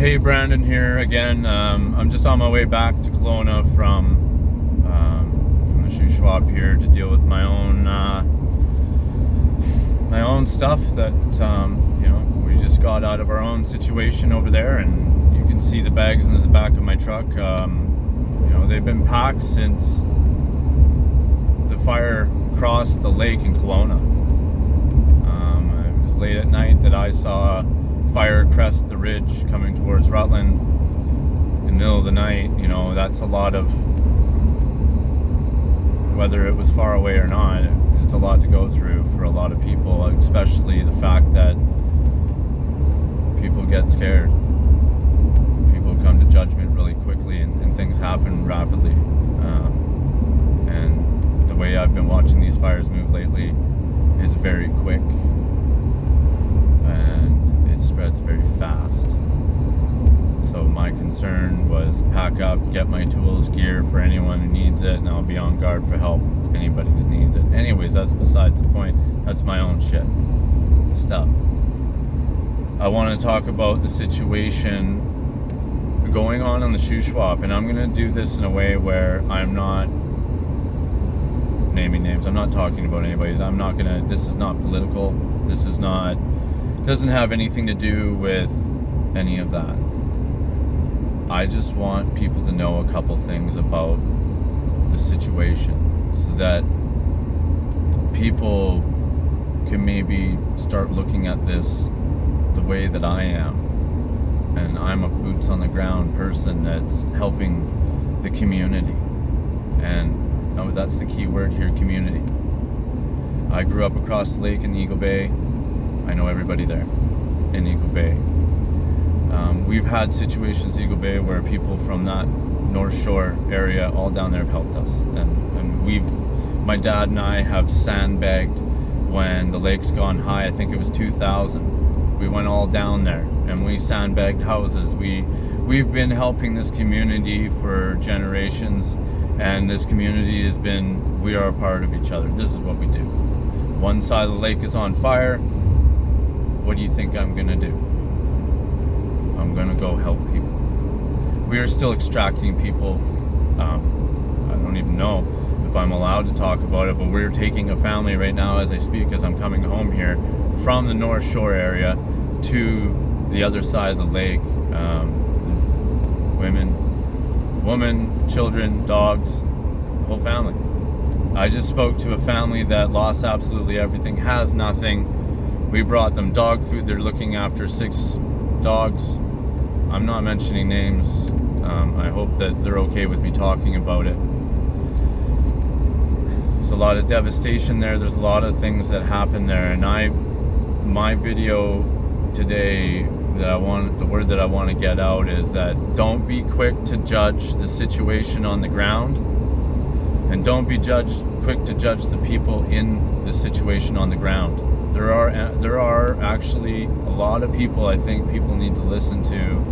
Hey, Brandon here again. I'm just on my way back to Kelowna from the shoe swap here to deal with my own stuff that we just got out of our own situation over there, and you can see the bags in the back of my truck. They've been packed since the fire crossed the lake in Kelowna. It was late at night that I saw fire crest the ridge coming towards Rutland in the middle of the night. That's a lot of, whether it was far away or not, it's a lot to go through for a lot of people, especially the fact that people get scared. People come to judgment really quickly, and things happen rapidly. And the way I've been watching these fires move lately is very quick, and it spreads very fast. So my concern was pack up, get my tools, gear for anyone who needs it, and I'll be on guard for help anybody that needs it. Anyways, that's besides the point. That's my own stuff. I want to talk about the situation going on the shoe swap, and I'm going to do this in a way where I'm not naming names. I'm not talking about anybody's. This is not political. Doesn't have anything to do with any of that. I just want people to know a couple things about the situation so that people can maybe start looking at this the way that I am. And I'm a boots on the ground person that's helping the community. And that's the key word here, community. I grew up across the lake in Eagle Bay. I know everybody there in Eagle Bay. We've had situations in Eagle Bay where people from that North Shore area all down there have helped us. And my dad and I have sandbagged when the lake's gone high. I think it was 2000. We went all down there and we sandbagged houses. We've been helping this community for generations, and this community we are a part of each other. This is what we do. One side of the lake is on fire. What do you think I'm gonna do? I'm gonna go help people. We are still extracting people. I don't even know if I'm allowed to talk about it, but we're taking a family right now as I speak, as I'm coming home here from the North Shore area to the other side of the lake. Women, children, dogs, the whole family. I just spoke to a family that lost absolutely everything, has nothing. We brought them dog food. They're looking after 6 dogs. I'm not mentioning names. I hope that they're okay with me talking about it. There's a lot of devastation there. There's a lot of things that happen there. And my video today, the word that I want to get out is that don't be quick to judge the situation on the ground, and don't be quick to judge the people in the situation on the ground. There are actually a lot of people I think people need to listen to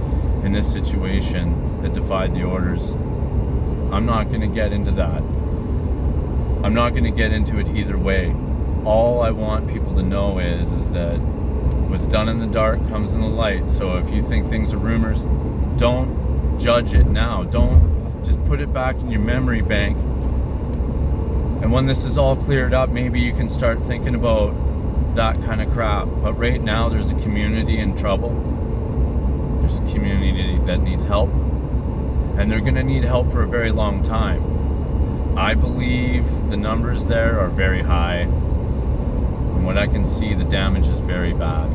in this situation that defied the orders. I'm not going to get into that. I'm not going to get into it either way. All I want people to know is that what's done in the dark comes in the light. So if you think things are rumors, don't judge it now. Don't just put it back in your memory bank. And when this is all cleared up, maybe you can start thinking about that kind of crap. But right now, there's a community in trouble. There's a community that needs help, and they're going to need help for a very long time. I believe the numbers there are very high. From what I can see, the damage is very bad.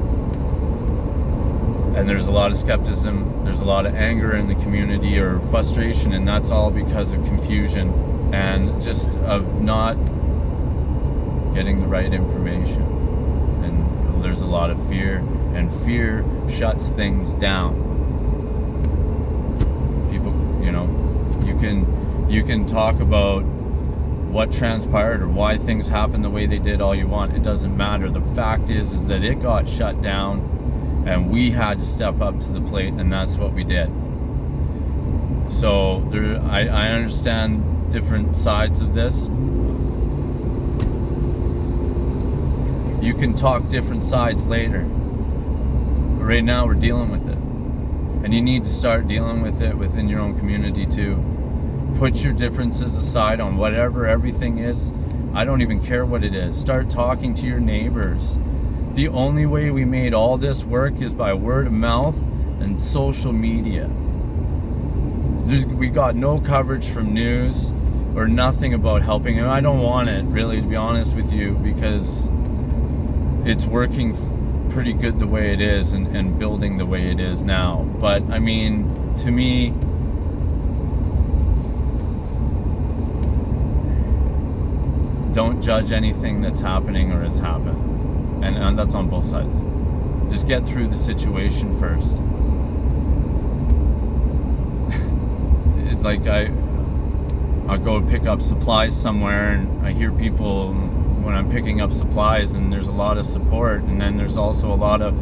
And there's a lot of skepticism, there's a lot of anger in the community, or frustration, and that's all because of confusion and just of not getting the right information. And there's a lot of fear, and fear shuts things down. People, you can talk about what transpired or why things happened the way they did all you want. It doesn't matter. The fact is that it got shut down, and we had to step up to the plate, and that's what we did. So I understand different sides of this. You can talk different sides later. But right now we're dealing with it. And you need to start dealing with it within your own community too. Put your differences aside on whatever everything is. I don't even care what it is. Start talking to your neighbors. The only way we made all this work is by word of mouth and social media. We got no coverage from news or nothing about helping. And I don't want it, really, to be honest with you, because it's working pretty good the way it is and building the way it is now. But I mean, to me, don't judge anything that's happening or has happened. And that's on both sides. Just get through the situation first. Like I go pick up supplies somewhere, and I hear people when I'm picking up supplies, and there's a lot of support, and then there's also a lot of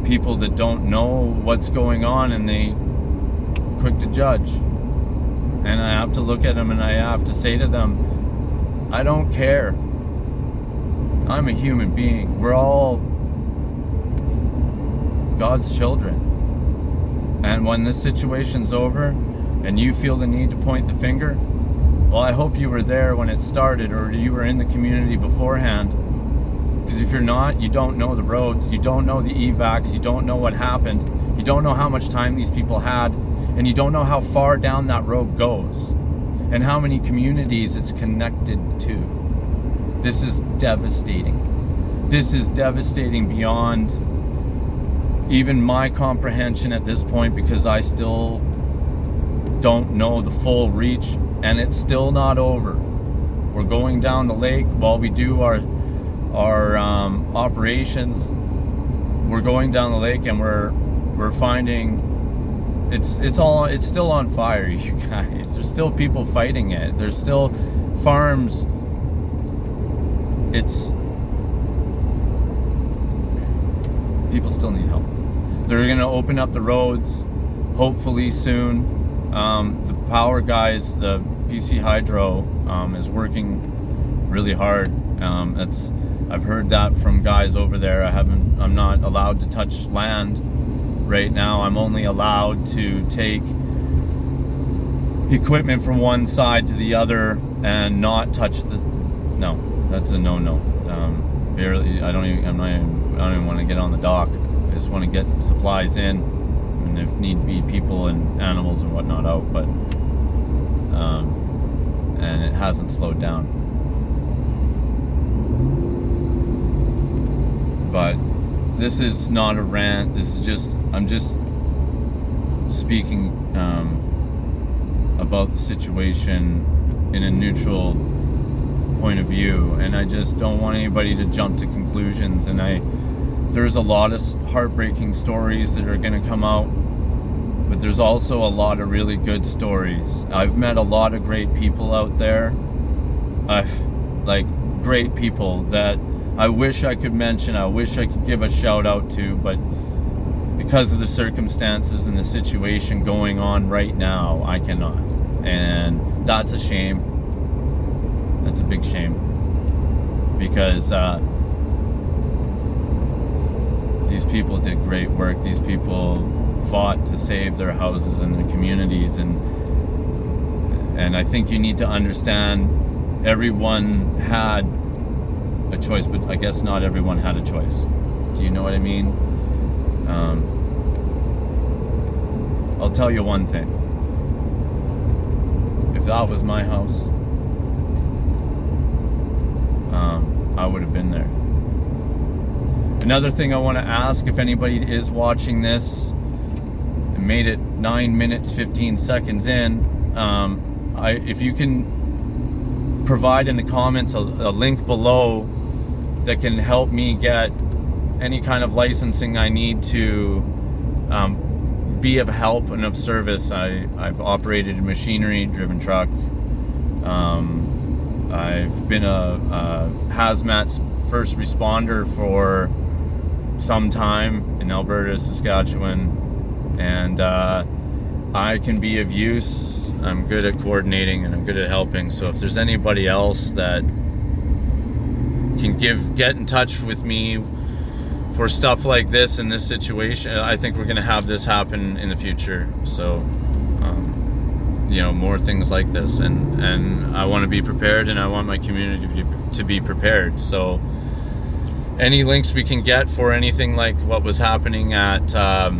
people that don't know what's going on, and they quick to judge. And I have to look at them and I have to say to them, I don't care. I'm a human being. We're all God's children. And when this situation's over and you feel the need to point the finger, well, I hope you were there when it started, or you were in the community beforehand. Because if you're not, you don't know the roads, you don't know the evacs, you don't know what happened, you don't know how much time these people had, and you don't know how far down that road goes and how many communities it's connected to. This is devastating. This is devastating beyond even my comprehension at this point, because I still don't know the full reach, and it's still not over. We're going down the lake while we do our operations. We're going down the lake and we're finding it's still on fire, you guys. There's still people fighting it. There's still farms. People still need help. They're going to open up the roads hopefully soon. The power guys, the BC Hydro, is working really hard. I've heard that from guys over there. I'm not allowed to touch land right now. I'm only allowed to take equipment from one side to the other and not touch no, that's a no-no. Barely. I don't even want to get on the dock. I just want to get supplies in, and if need be, people and animals and whatnot out. But and it hasn't slowed down. But this is not a rant. This is just, I'm just speaking about the situation in a neutral point of view, and I just don't want anybody to jump to conclusions. And there's a lot of heartbreaking stories that are going to come out, but there's also a lot of really good stories. I've met a lot of great people out there, great people that I wish I could mention, I wish I could give a shout out to, but because of the circumstances and the situation going on right now, I cannot. And that's a shame. That's a big shame. Because these people did great work. These people fought to save their houses and their communities. And I think you need to understand everyone had a choice, but I guess not everyone had a choice. Do you know what I mean? I'll tell you one thing. If that was my house, I would have been there. Another thing I want to ask, if anybody is watching this and made it 9 minutes 15 seconds in, if you can provide in the comments a link below that can help me get any kind of licensing I need to be of help and of service. I've operated a machinery-driven truck. I've been a hazmat first responder for some time in Alberta, Saskatchewan, and I can be of use. I'm good at coordinating and I'm good at helping. So if there's anybody else that can get in touch with me for stuff like this in this situation, I think we're going to have this happen in the future. So, you know, more things like this, and I want to be prepared, and I want my community to be prepared. So any links we can get for anything like what was happening at I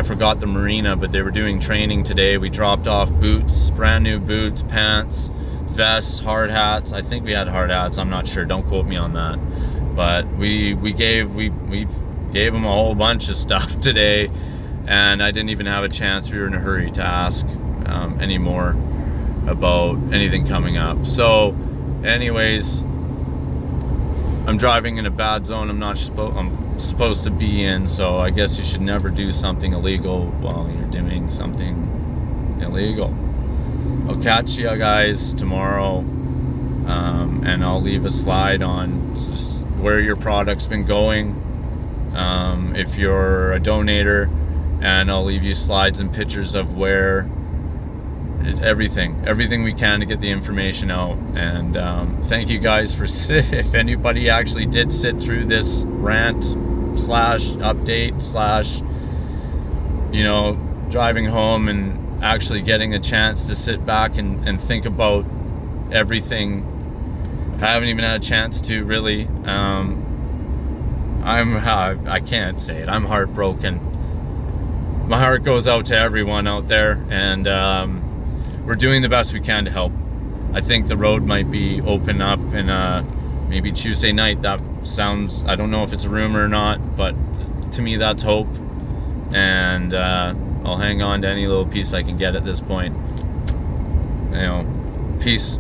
forgot the marina, but they were doing training today. We dropped off boots, brand new boots, pants, vests, hard hats. I think we had hard hats, I'm not sure, don't quote me on that, but we gave them a whole bunch of stuff today. And I didn't even have a chance. We were in a hurry to ask any more about anything coming up. So anyways, I'm driving in a bad zone I'm supposed to be in, so I guess you should never do something illegal while you're doing something illegal. I'll catch you guys tomorrow, and I'll leave a slide on where your product's been going, if you're a donator. And I'll leave you slides and pictures of where everything we can to get the information out. And thank you guys for if anybody actually did sit through this rant / update / you know, driving home and actually getting a chance to sit back and think about everything. I haven't even had a chance to really. I can't say it. I'm heartbroken. My heart goes out to everyone out there, and we're doing the best we can to help. I think the road might be open up in maybe Tuesday night. That sounds, I don't know if it's a rumor or not, but to me that's hope. And I'll hang on to any little piece I can get at this point. You know, peace.